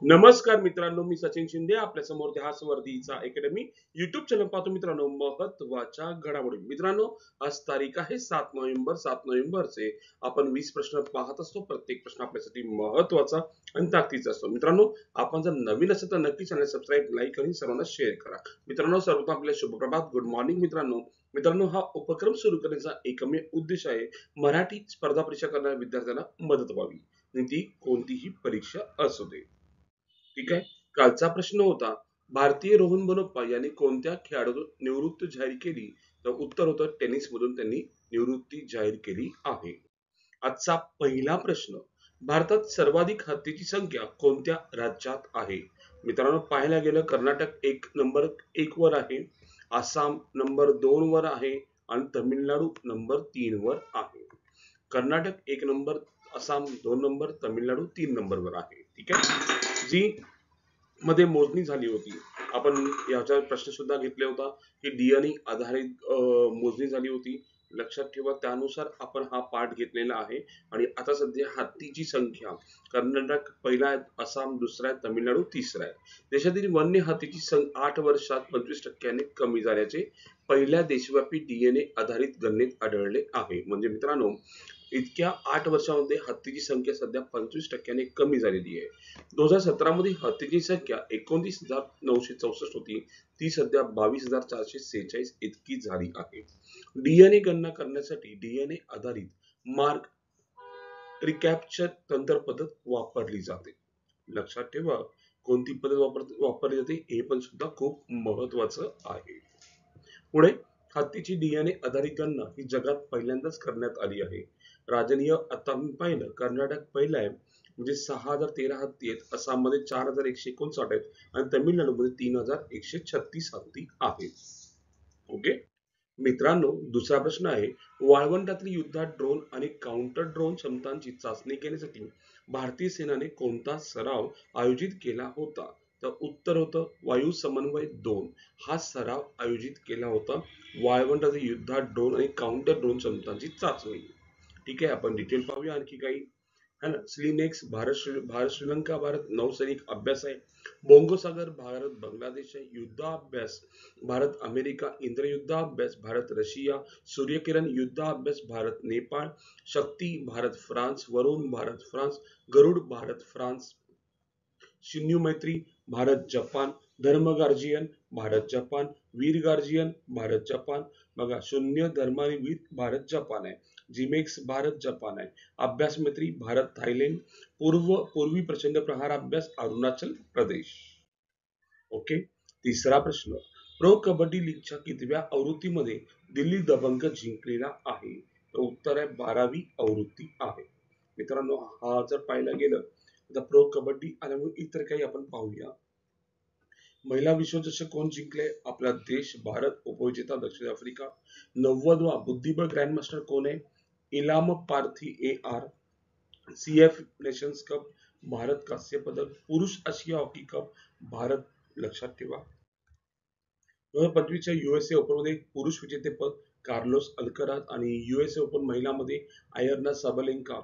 नमस्कार मित्रांनो, मी सचिन शिंदे आपल्या समोर ध्यास वर्धीचा अकॅडमी युट्यूब चॅनल पाहतो. मित्रांनो, महत्वाच्या घडामोडी. मित्रांनो, आज तारीख आहे 7 नोव्हेंबर. 7 नोव्हेंबरचे आपण 20 प्रश्न पाहत असतो. प्रत्येक प्रश्न आपल्यासाठी महत्वाचा आणि ताकदीचा असतो. मित्रांनो, आपण जर नवीन असेल तर नक्की चॅनल सबस्क्राईब, लाईक आणि सर्वांना शेअर करा. मित्रांनो, सर्वप्रथम आपल्या शुभप्रभात, गुड मॉर्निंग. मित्रांनो मित्रांनो हा उपक्रम सुरू करण्याचा एकमेव उद्देश आहे मराठी स्पर्धा परीक्षा करणाऱ्या विद्यार्थ्यांना मदत व्हावी, आणि ती कोणतीही परीक्षा असू दे. ठीक आहे. कालचा प्रश्न होता, भारतीय रोहन बोपण्णा यांनी कोणत्या खेळाडूतून निवृत्ती जाहीर केली? तर उत्तर होतं टेनिस मधून त्यांनी निवृत्ती जाहीर केली आहे. आजचा पहिला प्रश्न, भारतात सर्वाधिक हत्तीची संख्या कोणत्या राज्यात आहे? मित्रांनो, पाहायला गेलं कर्नाटक नंबर 1 वर आहे, आसाम नंबर 2 वर आहे आणि तामिळनाडू नंबर 3 वर आहे. Karnataka 1 number, Assam 2 number, Tamil Nadu 3 number वर आहे. ठीक आहे. जी मध्ये मोजणी झाली होती, आपण याचा प्रश्न सुद्धा घेतला होता की डीएनए आधारित मोजणी झाली होती. लक्षात ठेवा, त्यानुसार आपण हा पाठ घेतलेला आहे. आणि आता सध्या हत्तीची संख्या कर्नाटक पहिला आहे, आसाम दुसरा आहे, तामिळनाडू तिसरा आहे. देशातील वन्य हत्तीची संख्या 8 वर्षात 25% कमी झाल्याचे पहिल्या देशव्यापी डीएनए आधारित गणनेत आढळले आहे. म्हणजे मित्रांनो, इतक्या 8 वर्षामध्ये हत्तीची संख्या सध्या 25% कमी झालेली आहे. 2017 मध्ये हत्तीची संख्या 29,964 होती, ती सध्या 22,446 इतकी झाली आहे. डीएनए गणना करण्यासाठी डीएनए आधारित मार्क रिकॅप्चर तंत्र पद्धत वापरली जाते. लक्षात ठेवा, कोणती पद्धत वापरली जाते हे पण सुद्धा खूप महत्वाचं आहे. पुढे, हत्तीची डीएनए आधारित गणना ही जगात पहिल्यांदाच करण्यात आली आहे. राजनीय आता आपण पाहिलं, कर्नाटक पहिला आहे, म्हणजे 6,013 हत्ती आहेत, आसाममध्ये 4,159 आहेत आणि तामिळनाडूमध्ये 3,136 हत्ती आहेत. ओके. मित्रांनो, दुसरा प्रश्न आहे, वाळवंटातील युद्धात ड्रोन आणि काउंटर ड्रोन क्षमतांची चाचणी घेण्यासाठी भारतीय सेनेने कोणता सराव आयोजित केला होता? तर उत्तर होतं वायू समन्वय 2. हा सराव आयोजित केला होता. वाळवंटातील युद्धात ड्रोन आणि काउंटर ड्रोन क्षमतांची चाचणी. ठीक आहे, आपण डिटेल पाहूया आणखी काही. है ना. स्लिनेक्स भारत श्रीलंका भारत नौसैनिक अभ्यास आहे. बोंगो सागर भारत बांगलादेश आहे. युद्धाभ्यास भारत अमेरिका. इंद्रयुद्धाभ्यास भारत रशिया. सूर्यकिरण युद्धाभ्यास भारत नेपाळ. शक्ती भारत फ्रान्स. वरुण भारत फ्रान्स. गरुड भारत फ्रान्स. शिन्यू मैत्री भारत जपान. धर्म गार्जियन भारत जपान. वीर गार्जियन भारत जपान. बघा, शून्य धर्माने वीर भारत जपान आहे. जिमेक्स भारत जपान आहे. अभ्यास मैत्री भारत थायलंड. पूर्वी प्रचंड प्रहार अभ्यास अरुणाचल प्रदेश. ओके. तिसरा प्रश्न, प्रो कबड्डी लीगच्या कितव्या आवृत्तीमध्ये दिल्ली दबंग जिंकलेला आहे? तर उत्तर आहे 12वी आवृत्ती आहे. मित्रांनो, हा जर पाहायला गेलं तर प्रो कबड्डी आणि इतर काही आपण पाहूया. महिला विश्वचषक कोण जिंकले? आपला देश भारत. उपविजेता दक्षिण आफ्रिका. 90वा बुद्धिबळ ग्रँडमास्टर कोण आहे? Ilam Parthi AR. CF nations cup Bharat कांस्य पदक. पुरुष आशिया हॉकी कप भारत. लक्षात ठेवा, 2025च्या USA ओपन मध्ये पुरुष विजेतेपद कार्लोस अल्कराज आणि USA ओपन महिलांमध्ये Aryna Sabalenka.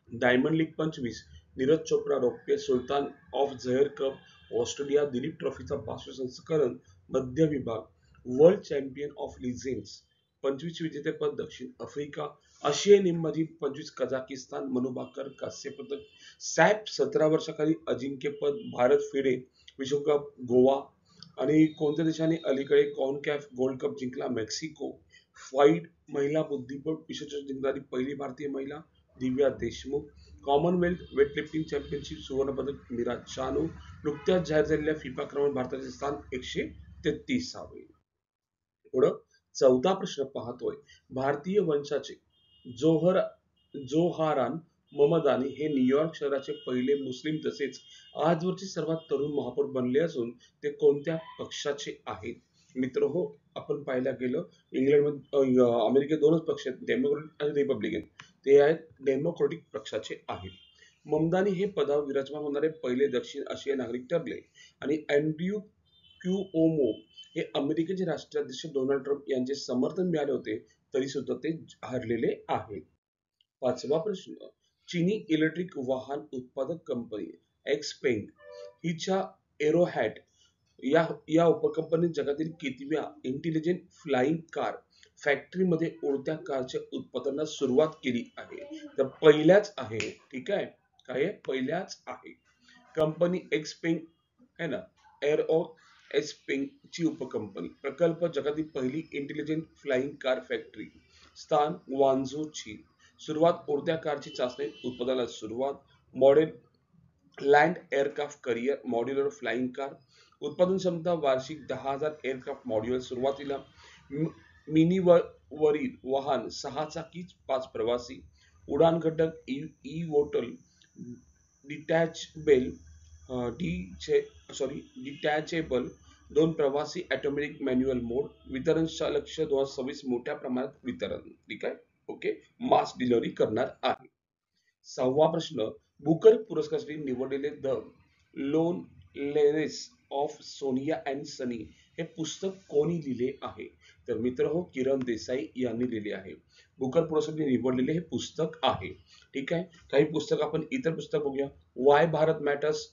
Diamond League 25, Neeraj Chopra रौप्य. Sultan of Johor Cup Australia. Duleep ट्रॉफीचा 5वे संस्करण मध्य विभाग. वर्ल्ड चॅम्पियन ऑफ लिजेंड्स 25 विजेतेपद दक्षिण आफ्रिका. आशियाई नेमबाजी 25 कझाकिस्तान. मनु भाकर कांस्य पदक. सॅप 17 वर्षाखाली अजिंक्यपद भारत. फिडे विश्वकप गोवा. आणि कोणत्या देशाने अलीकडे कॉन्कॅफ गोल्ड कप जिंकला? मेक्सिको. फाईट महिला बुद्धिबळ विश्वचषक जिंकणारी पहिली भारतीय महिला Divya Deshmukh. Commonwealth weightlifting championship सुवर्णपदक मीरा चानू. नुकत्याच जाहीर झालेल्या फिफा क्रमांक भारताचे स्थान 133. पुढं चौथा प्रश्न पाहतोय, भारतीय वंशाचे जोहारान ममदानी हे न्यूयॉर्क शहराचे पहिले मुस्लिम तसेच आजवरचे सर्वात तरुण महापौर बनले असून ते कोणत्या पक्षाचे आहेत? मित्र हो, आपण पाहायला गेलं इंग्लंडमध्ये अमेरिकेत 2च पक्ष आहेत, डेमोक्रॅटिक आणि रिपब्लिकन. ते आहेत डेमोक्रॅटिक पक्षाचे आहेत. ममदानी हे पदावर विराजमान होणारे पहिले दक्षिण आशियाई नागरिक ठरले. आणि अँड्र्यू क्यूओमो हे अमेरिकेचे राष्ट्राध्यक्ष डोनाल्ड ट्रम्प यांचे समर्थन मिळाले होते, तरी सुद्धा ते हरलेले आहेत. पाचवा प्रश्न, चीनी इलेक्ट्रिक वाहन उत्पादक कंपनी एक्सपेंग हिच्या एरोहॅट या या उपकंपनीत जगातील कितव्या इंटेलिजंट फ्लाइंग कार फॅक्टरीमध्ये उडत्या कारच्या उत्पादनास सुरुवात केली आहे? तर पहिल्याच आहे. ठीक आहे, काय आहे? पहिल्याच आहे. कंपनी एक्सपिंग है ना, एरो एक्सपिंग ची उपकंपनी प्रकल्प जगातील पहिली इंटेलिजंट फ्लाइंग कार फॅक्टरी स्थान ग्वांझू चीन. सुरुवात उडत्या कारची चाचणी उत्पादनास सुरुवात. Model land aircraft career modular flying car उत्पादन क्षमता वार्षिक 10,000 एअरक्राफ्ट मॉड्यूल सुरुवातीला. मिनी वरील वाहन 6 चाकी 5 प्रवासी. उडान घटक ई वोटल डिटॅचेबल डिटॅचेबल 2 प्रवासी ऑटोमॅटिक मॅन्युअल मोड. वितरण लक्ष 2026 मोठ्या प्रमाणात वितरण. ठीक आहे, ओके, मास डिलिव्हरी करणार आहे. 6वा प्रश्न, बुकर पुरस्कारासाठी निवडलेले the loneliness of Sonia and Sunny हे पुस्तक कोणी लिहिले आहे? तर मित्र हो, किरण देसाई यांनी लिहिले आहे. बुकर पुरस्कारासाठी निवडलेले हे पुस्तक आहे. ठीक आहे, काही पुस्तक आपण इतर पुस्तक बघूया. Why Bharat matters,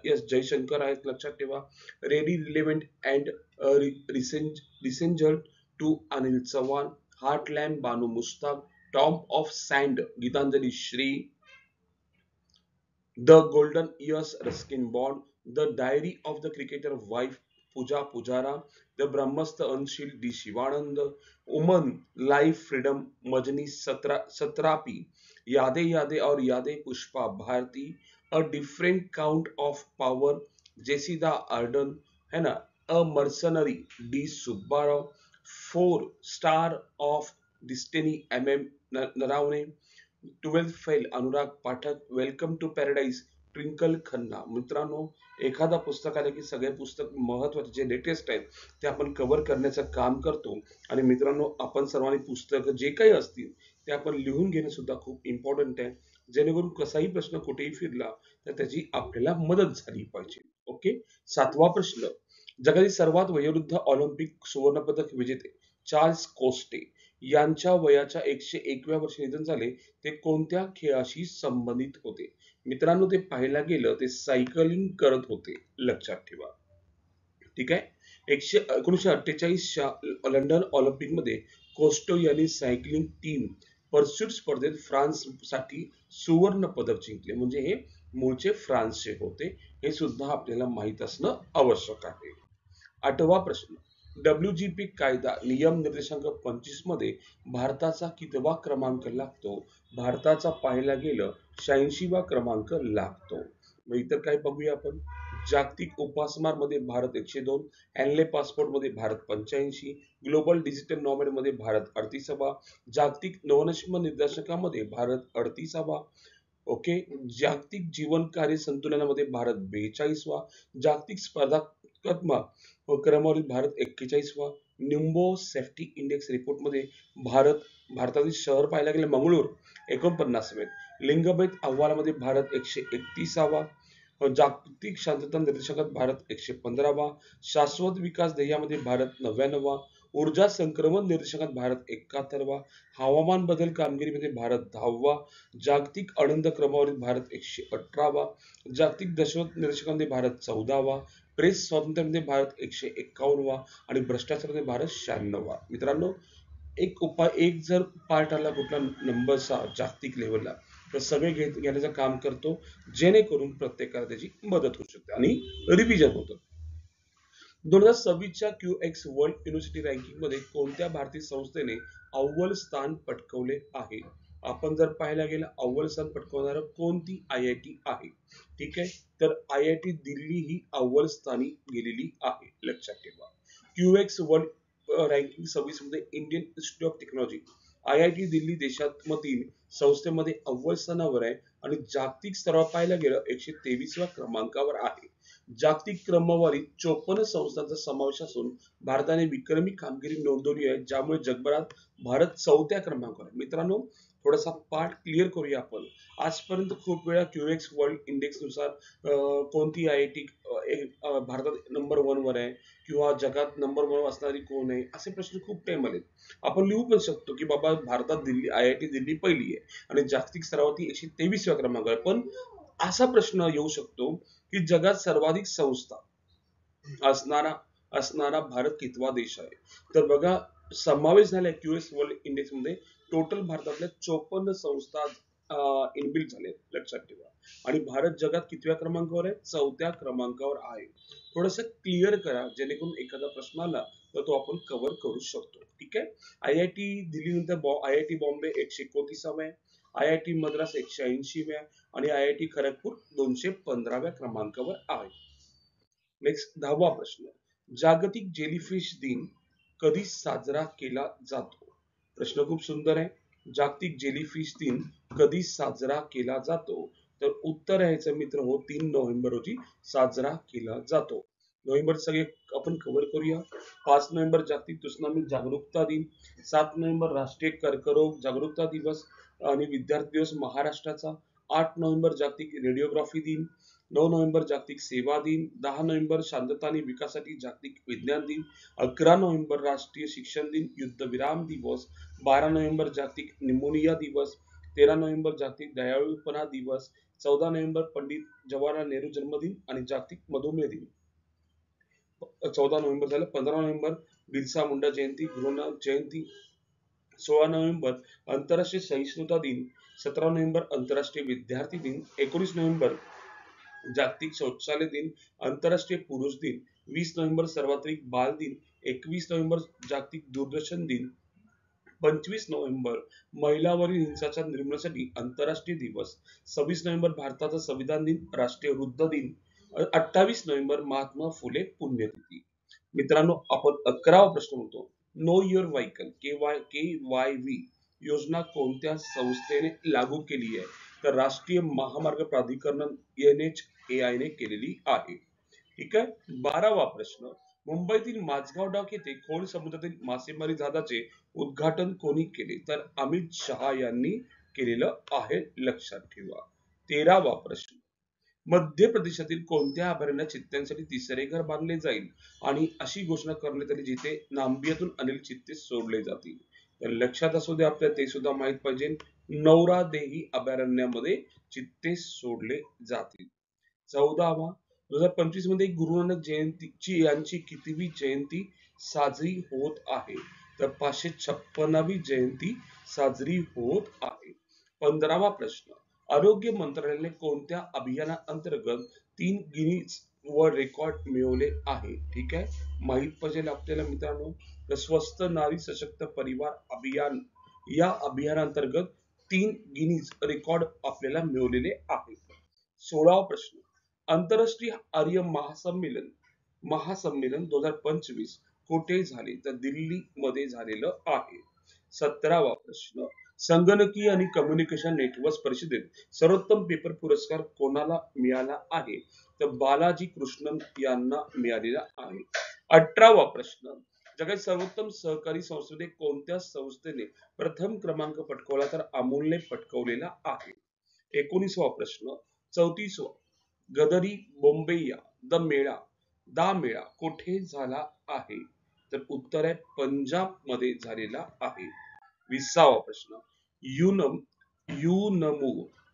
S Jaishankar आहेत, लक्षात ठेवा. रेडी रिलेव्हंट अँड रिसेंजल to Anil Chavan. Heartland Banu Mushtaq. Tomb of sand Geetanjali Shree. The golden years Ruskin Bond. The diary of the cricketer wife Pooja Pujara. The ब्रह्मस्थ अनशील D Shivanand. Woman life freedom Marjane Satrapi. यादे यादे और यादे Pushpa Bharti. A different count of power Jacinda Ardern, है ना. A mercenary D Subbarao. 4 star of destiny M Naravane. 12th fail Anurag Pathak. Welcome to paradise Twinkle Khanna. मित्रांनो, एखादा पुस्तक आलं की सगळे पुस्तक महत्वाचे जे लेटेस्ट आहेत ते आपण कव्हर करण्याचं काम करतो. आणि मित्रांनो, आपण सर्वांनी पुस्तक जे काही असतील ते आपण लिहून घेणं सुद्धा खूप इम्पॉर्टंट आहे, जेणेकरून कसाही प्रश्न कुठेही फिरला तर त्याची आपल्याला मदत झाली पाहिजे. ओके. 7वा प्रश्न, जगातील सर्वात वयोवृद्ध ऑलिम्पिक सुवर्णपदक विजेते चार्ल्स कोस्टे यांच्या वयाच्या 101व्या वर्षी निधन झाले. ते कोणत्या खेळाशी संबंधित होते? मित्रांनो, ते पाहायला गेलं ते सायकलिंग करत होते, लक्षात ठेवा. ठीक आहे. 1948च्या लंडन ऑलिम्पिक मध्ये कोस्टो यांनी सायकलिंग टीम परस्यूट स्पर्धेत फ्रान्स साठी सुवर्ण पदक जिंकले. म्हणजे हे मूळचे फ्रान्सचे होते, हे सुद्धा आपल्याला माहित असणं आवश्यक आहे. 8वा प्रश्न, WGP कायदा नियम निर्देशांक 25 मध्ये भारताचा कितवा क्रमांक लागतो? भारताचा पाहायला गेलं 86वा क्रमांक लागतो. मग इतर काय बघूया आपण. जागतिक उपासमार मध्ये भारत 102. हॅनले पासपोर्ट मध्ये भारत 85. ग्लोबल डिजिटल नॉमेड मध्ये भारत 38वा. जागतिक नवनशीम निर्देशकामध्ये भारत 38वा. ओके. जागतिक जीवन कार्य संतुलनामध्ये भारत 42वा. जागतिक स्पर्धात्मक क्रमवारीत Bharat 41वा. Nimbo safety index report मध्ये भारतातील शहर पाहायला गेले मंगळूर 49वे. लिंगभेद अहवालामध्ये भारत 131वा. जागतिक शांतता निर्देशांकात भारत 115वा. शाश्वत विकास ध्येयामध्ये भारत 99वा. ऊर्जा संक्रमण निर्देशांकात भारत 71वा. हवामान बदल कामगिरीमध्ये भारत 10वा. जागतिक आनंद क्रमवारीत भारत 118वा. जागतिक दहशत निर्देशांकामध्ये भारत 14वा. प्रेस स्वातंत्र्यामध्ये भारत 151वा. आणि भ्रष्टाचारामध्ये भारत 96वा. मित्रांनो, एक जर पार्ट आला कुठला नंबरचा जागतिक लेवलला तर सगळे घेण्याचं काम करतो, जेणेकरून प्रत्येकाला त्याची मदत होऊ शकते आणि रिव्हिजन होतं. 2026च्या QX वर्ल्ड युनिव्हर्सिटी रँकिंग मध्ये कोणत्या भारतीय संस्थेने अव्वल स्थान पटकावले आहे? आपण जर पाहायला गेलं अव्वल स्थान पटकावणारा कोणती IIT आहे? ठीक आहे, तर IIT दिल्ली ही अव्वल स्थानी गेलेली आहे, लक्षात ठेवा. QX वर्ल्ड रँकिंग 26 मध्ये Indian institute of technology IIT Delhi देशामधील संस्थेमध्ये अव्वल स्थानावर आहे आणि जागतिक स्तरावर पाहायला गेलं 123व्या क्रमांकावर आहे. जागतिक क्रमवारीत 54 संस्थांचा समावेश असून भारताने विक्रमी कामगिरी नोंदवली आहे, ज्यामुळे जगभरात भारत 4थ्या क्रमांकावर. मित्रांनो, थोडासा पार्ट क्लिअर करूया आपण. आजपर्यंत खूप वेळा QX वर्ल्ड इंडेक्स नुसार कोणती IIT भारतात नंबर 1 वर आहे किंवा जगात नंबर 1 असणारी कोण आहे, असे प्रश्न खूप टाइम आले. आपण लिहू पण शकतो की बाबा भारतात दिल्ली IIT दिल्ली पहिली आहे आणि जागतिक स्तरावरती 123व्या क्रमांकावर. पण असा प्रश्न येऊ शकतो की जगात सर्वाधिक संस्था असणारा असणारा भारत कितवा देश आहे? तर बघा, समावेश झाल्या क्यूएस वर्ल्ड इंडेक्स मध्ये टोटल भारतातल्या 54 संस्था इनबिल्ट झाले, लक्षात ठेवा. आणि भारत जगात कितव्या क्रमांकावर आहे? 4थ्या क्रमांकावर आहे. थोडस क्लिअर करा, जेणेकरून एखादा प्रश्न आला तर तो आपण कव्हर करू शकतो. ठीक आहे. आयआयटी दिल्ली नंतर आयआयटी बॉम्बे 129व्या, आयआयटी मद्रास 180व्या आणि आयआयटी खडगपूर 215व्या क्रमांकावर आहे. नेक्स्ट 10वा प्रश्न. जागतिक जेलीफिश दिन कधी साजरा केला जातो? प्रश्न खूप सुंदर आहे. जागतिक जेलीफिश दिन कधी साजरा केला जातो? तर उत्तर आहे याचं मित्र हो, 3 नोव्हेंबर रोजी साजरा केला जातो. नोव्हेंबर सगळे आपण कव्हर करूया. 5 नोव्हेंबर जागतिक त्सुनामी जागरूकता दिन, 7 नोव्हेंबर राष्ट्रीय कर्करोग जागरूकता दिवस आणि विद्यार्थी दिवस महाराष्ट्राचा, 8 नोव्हेंबर जागतिक रेडिओग्राफी दिन, 9 नोव्हेंबर जागतिक सेवा दिन, 10 नोव्हेंबर शांतता आणि विकासासाठी जागतिक विज्ञान दिन, 11 नोव्हेंबर राष्ट्रीय शिक्षण दिन युद्धविराम दिवस, 12 नोव्हेंबर जागतिक निमोनिया दिवस, 13 नोव्हेंबर जागतिक दयाळूपणा दिवस, 14 नोव्हेंबर पंडित जवाहरलाल नेहरू जन्मदिन आणि जागतिक मधुमेह दिन. 14 नोव्हेंबर झालं. 15 नोव्हेंबर बिरसा मुंडा जयंती, गुरुनानक जयंती. 16 नोव्हेंबर आंतरराष्ट्रीय सहिष्णुता दिन, 17 नोव्हेंबर आंतरराष्ट्रीय विद्यार्थी दिन, 19 नोव्हेंबर जागतिक शौचालय दिन, आंतरराष्ट्रीय पुरुष दिन, 20 नोव्हेंबर सार्वत्रिक बाल दिन, 21 नोव्हेंबर जागतिक दूरदर्शन दिन, 25 नोव्हेंबर महिलावरील हिंसाचार निर्मूलनासाठी आंतरराष्ट्रीय दिवस, 26 नोव्हेंबर भारताचा संविधान दिन, राष्ट्रीय वृद्ध दिन, 28 नोव्हेंबर महात्मा फुले पुण्यतिथी. मित्रांनो, आपण 11वा प्रश्न म्हणतो. नो युअर व्हेकल KYV योजना कोणत्या संस्थेने लागू केली आहे? तर राष्ट्रीय महामार्ग प्राधिकरण NHAI ने केलेली आहे. ठीक आहे. 12वा प्रश्न. मुंबईतील माझगाव डॉक येथे खोल समुद्रातील मासेमारी जहाजाचे उद्घाटन कोणी केले? तर अमित शहा यांनी केलेलं आहे, लक्षात ठेवा. 13वा प्रश्न. मध्य प्रदेशातील कोणत्या अभयारण्यात चित्त्यांसाठी तिसरे घर बांधले जाईल आणि अशी घोषणा करण्यात आली जिथे नांबियातून अनेक चित्ते सोडले जातील? तर लक्षात असू दे आपल्याला, ते सुद्धा माहित पाहिजे. नौरादेही अभयारण्यामध्ये चित्ते सोडले जातील. 14वा. 2025 मध्ये गुरु नानक जयंतीची यांची कितवी जयंती साजरी होत आहे? तर 556वी जयंती साजरी होत आहे. 15वा प्रश्न. आरोग्य मंत्रालयाने कोणत्या अभियानाअंतर्गत 3 गिनीज वर्ल्ड रेकॉर्ड मिळवले आहे? ठीक आहे, माहित पाहिजे आपल्याला मित्रांनो. तर स्वस्थ नारी सशक्त परिवार अभियान, या अभियानांतर्गत 3 गिनीज रेकॉर्ड आपल्याला मिळवलेले आहेत. 16वा प्रश्न. आंतरराष्ट्रीय आर्य महासंमेलन 2025 कुठे झाले? तर दिल्ली मध्ये झालेलं आहे. 17वा प्रश्न. संगणकीय आणि कम्युनिकेशन नेटवर्क परिषदेत सर्वोत्तम पेपर पुरस्कार कोणाला मिळाला आहे? तर बालाजी कृष्णन यांना मिळालेला आहे. 18वा प्रश्न. जगात सर्वोत्तम सहकारी संस्थेमध्ये कोणत्या संस्थेने प्रथम क्रमांक पटकावला? तर अमूलने पटकावलेला आहे. 19वा प्रश्न. 34वा. गदरी बोंबेया दा मेळा कुठे झाला आहे? तर उत्तर आहे पंजाब मध्ये झालेला आहे. 20वा प्रश्न. युनमू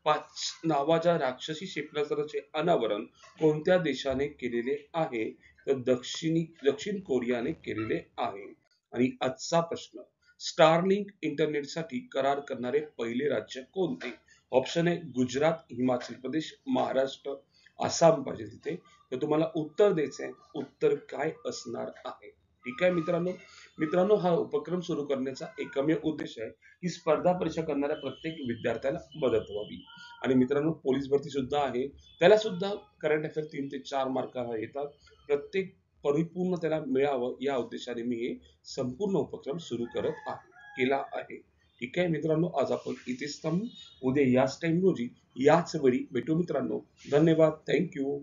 5 नावाच्या राक्षसी क्षेपणास्त्राचे अनावरण कोणत्या देशाने केलेले आहे? तर दक्षिण कोरियाने केलेले आहे. आणि आजचा प्रश्न. स्टारलिंक इंटरनेटसाठी करार करणारे पहिले राज्य कोणते? ऑप्शन आहे गुजरात, हिमाचल प्रदेश, महाराष्ट्र, आसाम पाहिजे तिथे. तर तुम्हाला उत्तर द्यायचं आहे. उत्तर काय असणार आहे? ठीक आहे मित्रांनो, हा उपक्रम सुरू करण्याचा एकमेव उद्देश आहे की स्पर्धा परीक्षा करणाऱ्या प्रत्येक विद्यार्थ्याला मदत व्हावी. आणि मित्रांनो, पोलीस भरती सुद्धा आहे, त्याला सुद्धा करंट अफेअर 3 ते 4 मार्क येतात. प्रत्येक परिपूर्ण त्याला मिळावं या उद्देशाने मी हे संपूर्ण उपक्रम सुरू केला आहे. ठीक आहे मित्रांनो, आज आपण इथेच थांबू. उद्या याच टाइम रोजी याच वेळी भेटू मित्रांनो. धन्यवाद. थँक्यू.